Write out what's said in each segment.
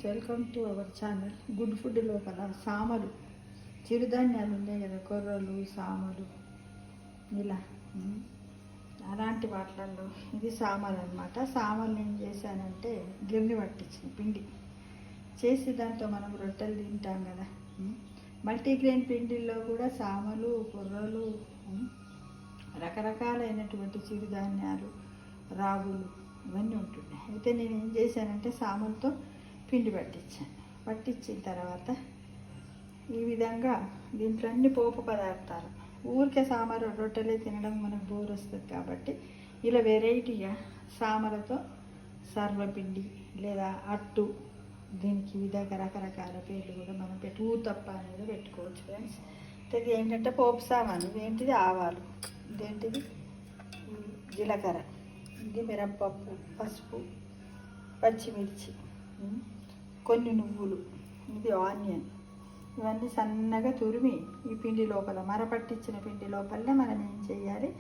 Welcome to our channel. Good food లోపల సామలు చిరుధాన్యాలు ఉన్నాయి కదా, కొర్రలు సామలు ఇలా అలాంటి వాటిలలో ఇది సామలు అనమాట. సామలు ఏం చేశానంటే గిన్నె పట్టించిన పిండి చేసి దాంతో మనం రొట్టెలు తింటాం కదా. మల్టీగ్రెయిన్ పిండిల్లో కూడా సామలు కొర్రలు రకరకాలైనటువంటి చిరుధాన్యాలు రాగులు ఇవన్నీ ఉంటున్నాయి. అయితే నేను ఏం చేశానంటే సామలతో పిండి పట్టించిన తర్వాత ఈ విధంగా దీంట్లో అన్ని పోపు పదార్థాలు, ఊరికే సాంబారు రొట్టెలే తినడం మనకు బోర్ వస్తుంది కాబట్టి ఇలా వెరైటీగా సామలతో సర్వపిండి లేదా అట్టు, దీనికి విధంగా రకరకాల పేర్లు కూడా మనం ఊతప్ప అనేది పెట్టుకోవచ్చు ఫ్రెండ్స్. ఇది ఏంటంటే పోపు సామాను, ఇదేంటిది ఆవాలు, ఇదేంటిది జీలకర్ర, ఇది మిరప్పప్పు, పసుపు, పచ్చిమిర్చి, కొన్ని నువ్వులు, ఇది ఆనియన్, ఇవన్నీ సన్నగా తురిమి ఈ పిండి లోపల మరపట్టించిన పిండి లోపలనే మనం ఏం చేయాలి,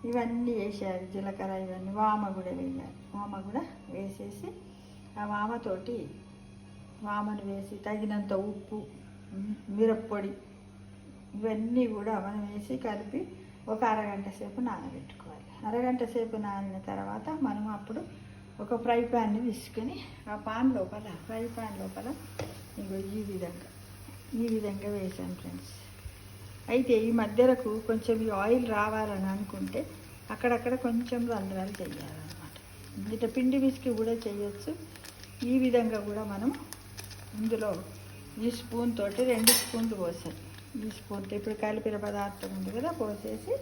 ఇవన్నీ వేసేయాలి. జీలకర్ర ఇవన్నీ, వామ కూడా వేయాలి. వామ కూడా వేసేసి ఆ వామను వేసి తగినంత ఉప్పు, మిరప్పొడి ఇవన్నీ కూడా మనం వేసి కలిపి ఒక అరగంట సేపు నానబెట్టుకోవాలి. అరగంట సేపు నానిన తర్వాత మనం అప్పుడు ఒక ఫ్రై ప్యాన్ని తీసుకొని ఆ ఫ్రై ప్యాన్ లోపల ఇగో ఈ విధంగా వేసాను ఫ్రెండ్స్. అయితే ఈ మధ్యలకు కొంచెం ఈ ఆయిల్ రావాలని అనుకుంటే అక్కడక్కడ కొంచెం రంధ్రాలు చేయాలన్నమాట. ఇట్లా పిండి విసికి కూడా చేయొచ్చు. ఈ విధంగా కూడా మనం ఇందులో ఈ స్పూన్ తోటి 2 స్పూన్లు పోసాలి. ఈ స్పూన్తో ఇప్పుడు కలిపిన పదార్థం ఉంది కదా పోసేసి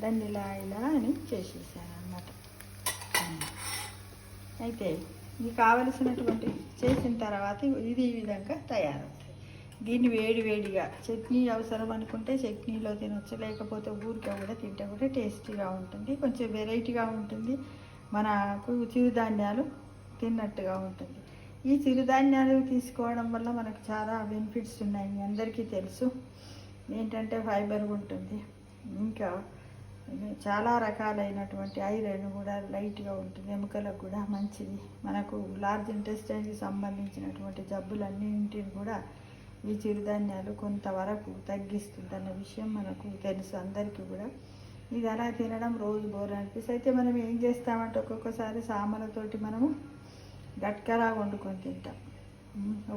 దాన్ని ఇలా అని చేసేసాను అన్నమాట. అయితే ఇది కావలసినటువంటి చేసిన తర్వాత ఇది ఈ విధంగా తయారవుతుంది. దీన్ని వేడిగా చట్నీ అవసరం అనుకుంటే చట్నీలో తినొచ్చు, లేకపోతే ఊరికే కూడా తింటే కూడా టేస్టీగా ఉంటుంది, కొంచెం వెరైటీగా ఉంటుంది, మనకు చిరుధాన్యాలు తిన్నట్టుగా ఉంటుంది. ఈ చిరుధాన్యాలు తీసుకోవడం వల్ల మనకు చాలా బెనిఫిట్స్ ఉన్నాయి, మీ అందరికీ తెలుసు. ఏంటంటే ఫైబర్ ఉంటుంది, ఇంకా చాలా రకాలైనటువంటి ఐరన్ కూడా లైట్గా ఉంటుంది, ఎముకలకు కూడా మంచిది. మనకు లార్జ్ ఇంటెస్టైన్కి సంబంధించినటువంటి జబ్బులన్నింటిని కూడా ఈ చిరుధాన్యాలు కొంతవరకు తగ్గిస్తుంది అన్న విషయం మనకు తెలుసు అందరికీ కూడా. ఇది అలా తినడం రోజు బోర్ అనిపిస్తుంది. అయితే మనం ఏం చేస్తామంటే ఒక్కొక్కసారి సామలతోటి మనము గట్కలాగా వండుకొని తింటాం,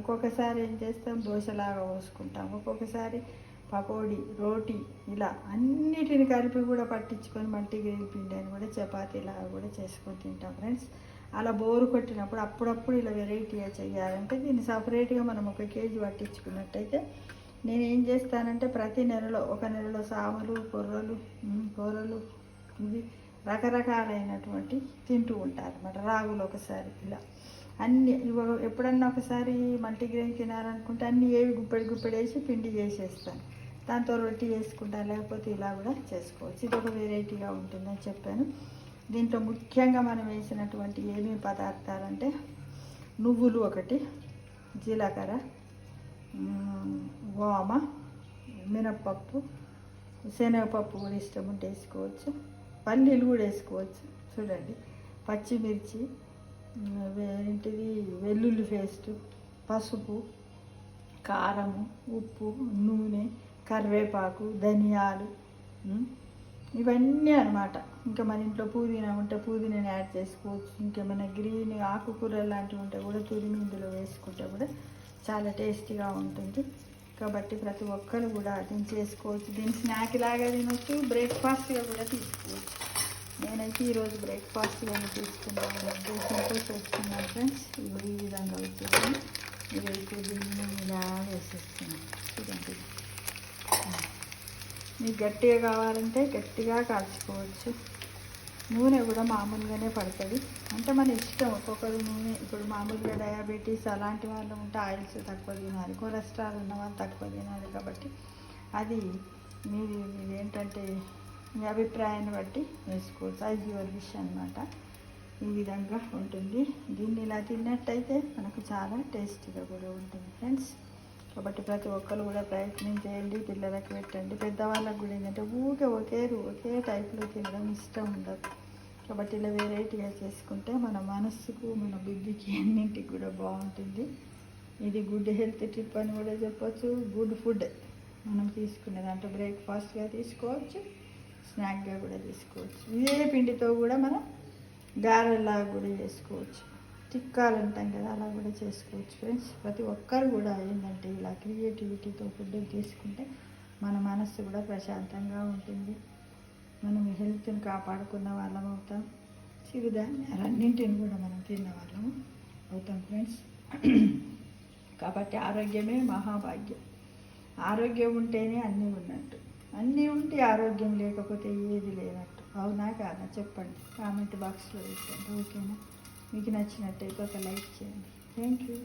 ఒక్కొక్కసారి ఏం చేస్తాం దోశలాగా పోసుకుంటాం, ఒక్కొక్కసారి పకోడీ, రోటీ, ఇలా అన్నిటిని కలిపి కూడా పట్టించుకొని మల్టీగ్రెయిన్ పిండి అని కూడా చపాతీలాగా కూడా చేసుకొని తింటాం ఫ్రెండ్స్. అలా బోరు కొట్టినప్పుడు అప్పుడప్పుడు ఇలా వెరైటీగా చేయాలంటే దీన్ని సపరేట్గా మనం 1 కేజీ పట్టించుకున్నట్టయితే నేను ఏం చేస్తానంటే ప్రతి నెలలో ఒక నెలలో సామలు కూరలు ఇవి రకరకాలైనటువంటి తింటూ ఉంటారు అన్నమాట. రాగులు ఒకసారి ఇలా అన్నీ ఎప్పుడన్నా ఒకసారి మల్టీగ్రెయిన్ తినాలనుకుంటే అన్నీ ఏవి గుప్పెడి వేసి పిండి చేసేస్తాను, దాంతో రొట్టి చేసుకుంటాను, లేకపోతే ఇలా కూడా చేసుకోవచ్చు. ఇది ఒక వెరైటీగా ఉంటుందని చెప్పాను. దీంట్లో ముఖ్యంగా మనం వేసినటువంటి ఏమేమి పదార్థాలంటే నువ్వులు 1, జీలకర్ర, వామ, మినప్పప్పు, శనగపప్పు కూడా ఇష్టం ఉంటే వేసుకోవచ్చు, పల్లీలు కూడా వేసుకోవచ్చు చూడండి, పచ్చిమిర్చి, ఏంటిది వెల్లుల్లి పేస్టు, పసుపు, కారము, ఉప్పు, నూనె, కరివేపాకు, ధనియాలు ఇవన్నీ అన్నమాట. ఇంకా మన ఇంట్లో పుదీనా ఉంటే పుదీనాని యాడ్ చేసుకోవచ్చు, ఇంకేమైనా గ్రీన్ ఆకుకూర లాంటివి ఉంటే కూడా తురిమి ఇందులో వేసుకుంటే కూడా చాలా టేస్టీగా ఉంటుంది. కాబట్టి ప్రతి ఒక్కరు కూడా దీన్ని చేసుకోవచ్చు. దీన్ని స్నాక్ లాగా తినొచ్చు, బ్రేక్ఫాస్ట్గా కూడా తీసుకోవచ్చు. నేనైతే ఈరోజు బ్రేక్ఫాస్ట్గా తీసుకున్నాను, ఉద్దేశంతో చేస్తున్నాను ఫ్రెండ్స్. ఈ విధంగా వచ్చేసి ఇదైతే దీన్ని ఇలా వేసేస్తున్నాను చూడండి. మీకు గట్టిగా కావాలంటే గట్టిగా కాల్చుకోవచ్చు. నూనె కూడా మామూలుగానే పడుతుంది, అంటే మన ఇష్టం. ఒక్కొక్కరు నూనె ఇప్పుడు మామూలుగా డయాబెటీస్ అలాంటి వాళ్ళు ఉంటే ఆయిల్స్ తక్కువ తినాలి, కొలెస్ట్రాల్ ఉన్న వాళ్ళు తక్కువ తినాలి. కాబట్టి అది మీరు ఏంటంటే మీ అభిప్రాయాన్ని బట్టి వేసుకోవచ్చు, అది యువర్ విష్ అన్నమాట. ఈ విధంగా ఉంటుంది. దీన్ని ఇలా తిన్నట్టయితే మనకు చాలా టేస్టీగా కూడా ఉంటుంది ఫ్రెండ్స్. కాబట్టి ప్రతి ఒక్కరు కూడా ప్రయత్నం చేయండి, పిల్లలకు పెట్టండి. పెద్దవాళ్ళకు కూడా ఏంటంటే ఒకే టైప్లో తినడం ఇష్టం ఉండదు. కాబట్టి ఇలా వెరైటీగా చేసుకుంటే మన మనస్సుకు మన బుద్ధికి అన్నింటికి కూడా బాగుంటుంది. ఇది గుడ్ హెల్త్ టిప్ అని కూడా చెప్పొచ్చు. గుడ్ ఫుడ్ మనం తీసుకునే దాంట్లో బ్రేక్ఫాస్ట్గా తీసుకోవచ్చు, స్నాక్గా కూడా తీసుకోవచ్చు. ఇదే పిండితో కూడా మనం గారెలాగా కూడా చేసుకోవచ్చు. టిక్కాలు అంటాం కదా, అలా కూడా చేసుకోవచ్చు ఫ్రెండ్స్. ప్రతి ఒక్కరు కూడా ఏంటంటే ఇలా క్రియేటివిటీతో ఫుడ్ తీసుకుంటే మన మనస్సు కూడా ప్రశాంతంగా ఉంటుంది. మనం హెల్త్ని కాపాడుకున్న వాళ్ళం అవుతాం. చిరుధాన్యాలన్నింటిని కూడా మనం తిన్న వాళ్ళం అవుతాం ఫ్రెండ్స్. కాబట్టి ఆరోగ్యమే మహాభాగ్యం. ఆరోగ్యం ఉంటేనే అన్నీ ఉన్నట్టు. అన్నీ ఉంటే ఆరోగ్యం లేకపోతే ఏది లేనట్టు. అవునా కాదా చెప్పండి, కామెంట్ బాక్స్లో పెట్టండి. ఓకేనా? మీకు నచ్చినట్టయితే ఒక లైక్ చేయండి. Thank you.